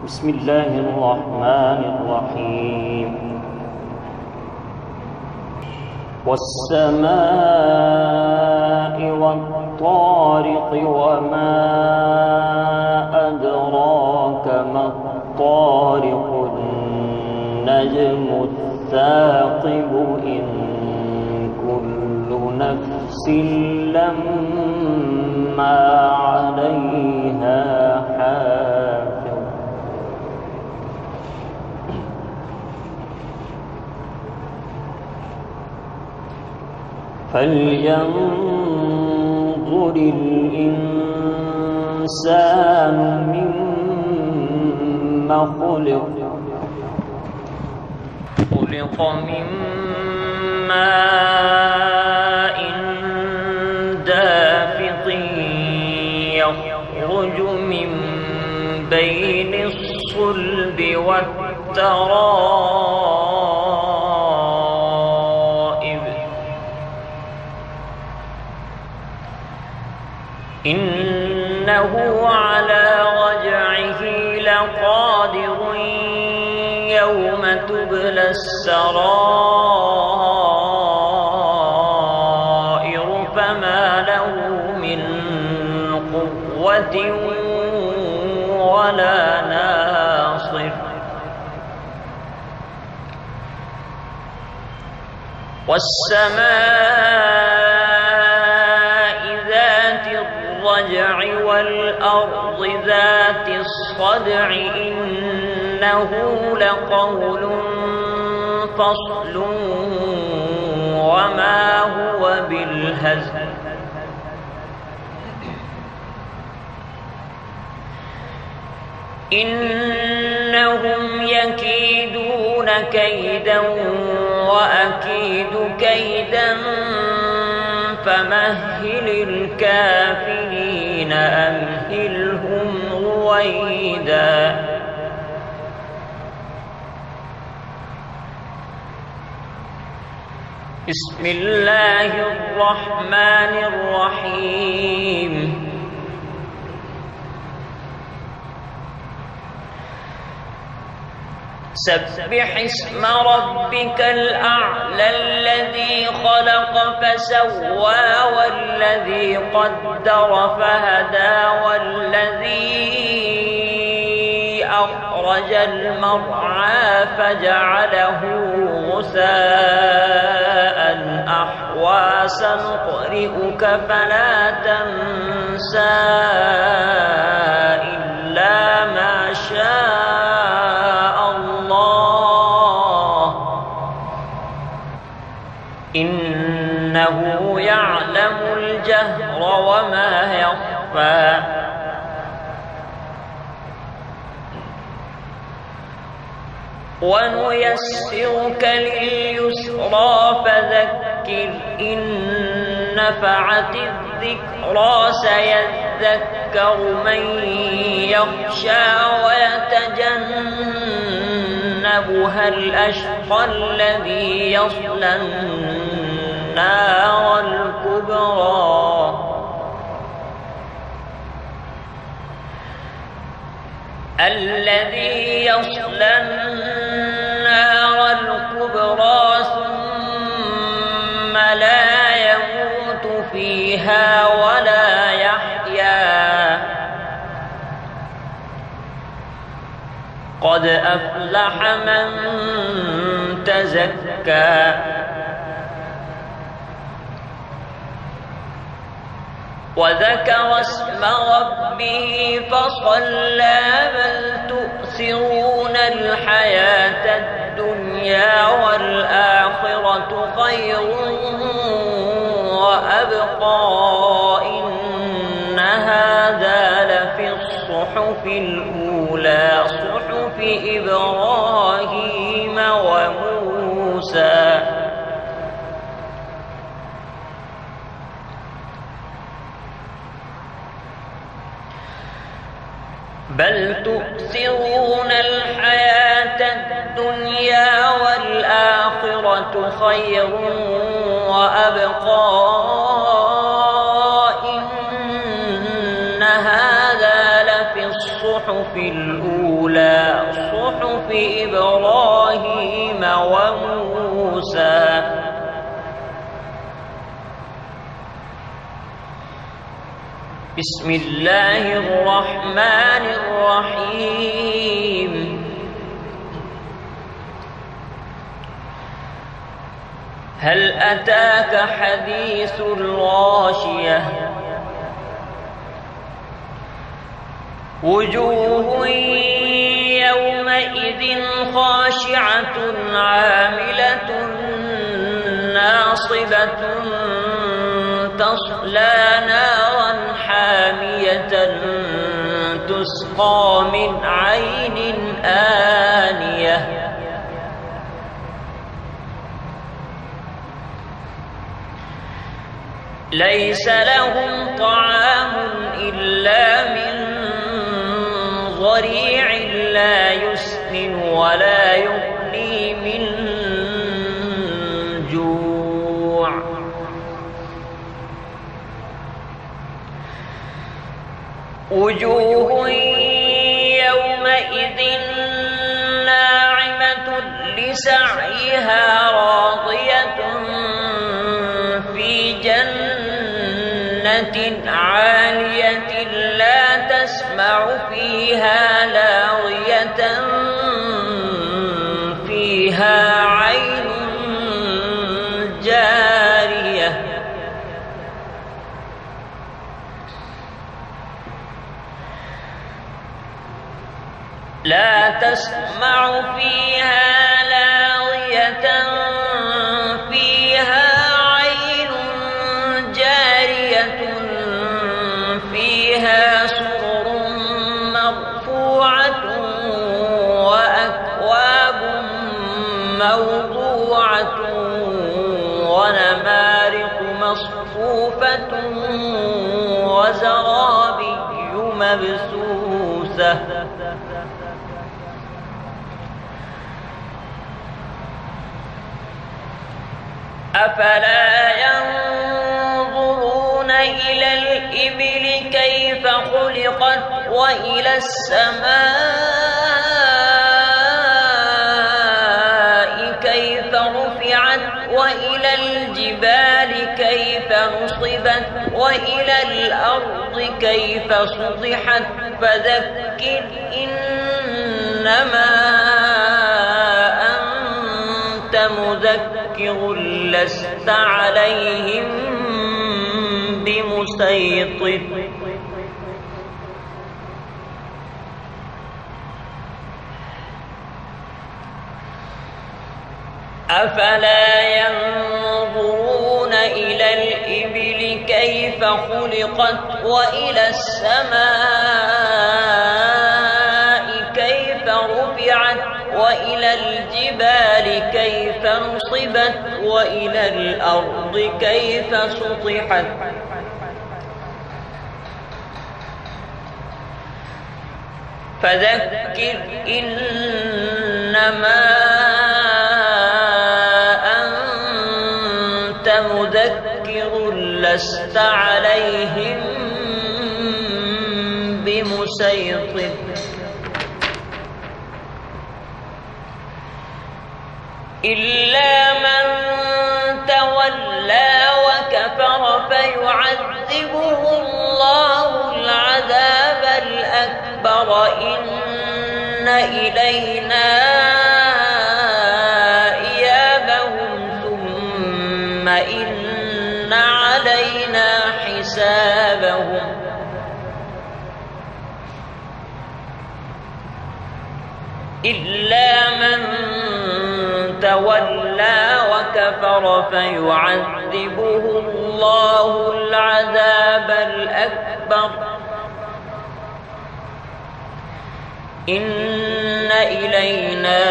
بسم الله الرحمن الرحيم والسماء والطارق وما أدراك ما الطارق النجم الثاقب إن كل نفس لما عليها حافظ فلينظر الإنسان مما خلق من ماء دافق يخرج من بين الصلب والترائب إنه على رجعه لقادر يوم تبلى السرائر فما له من قوة ولا ناصر والسماء ذات الرجع والأرض ذات الصدع إنه لقول فصل وما هو بالهزل إنهم يكيدون كيدا وأكيد كيدا فمهل الكافرين أمهلهم رويدا بسم الله الرحمن الرحيم سبح اسم ربك الأعلى الذي خلق فسوى والذي قدر فهدى والذي أخرج المرعى فجعله غثاء أحوى سنقرئك فلا تنسى إلا ما شاء الله إنه يعلم الجهر وما يخفى ونيسرك لليسرى فذكر إن نفعت الذكرى سيذكر من يخشى ويتجنبها الأشقى الذي يصلى النار الكبرى الذي يصلى النار الكبرى ثم لا يموت فيها ولا يحيا قد أفلح من تزكى وذكر اسم ربه فصلى بل تؤثرون الحياة الدنيا والآخرة خير وأبقى إن هذا لفي الصحف الأولى صحف إبراهيم وموسى بل تؤثرون الحياة الدنيا والآخرة خير وأبقى إن هذا لفي الصحف الصحف الأولى صحف إبراهيم وموسى. بسم الله الرحمن الرحيم. هل أتاك حديث الغاشية؟ وجوه يومئذ خاشعة عاملة ناصبة تصلى نارا حامية تسقى من عين آنية ليس لهم طعام إلا من ضريع لا يسمن ولا يغني من جوع. وجوه يومئذ ناعمة لسعيها راضية في جنة عالية لا تسمع فيها لاغية فيها عين جارية لا تسمع فيها لاغية فيها عين جارية فيها سرر مرفوعة وأكواب موضوعة ونمارق مصفوفة وزرابي مبثوثة. أفلا ينظرون إلى الإبل كيف خلقت وإلى السماء كيف رفعت وإلى الجبال كيف نصبت وإلى الأرض كيف سطحت. فذكر إنما أنت مذكر لست عليهم بمسيطر. أفلا ينظرون إلى الإبل كيف خلقت وإلى السماء كيف رفعت وإلى الجبال كيف نصبت وإلى الأرض كيف سطحت. فذكر إنما أنت مذكر لست عليهم بمسيطر. إلا من تولى وكفر فيعذبه الله العذاب الأكبر إن إلينا إيابهم ثم إن علينا حسابهم. إلا من تولى وكفر فيعذبه الله العذاب الأكبر إن إلينا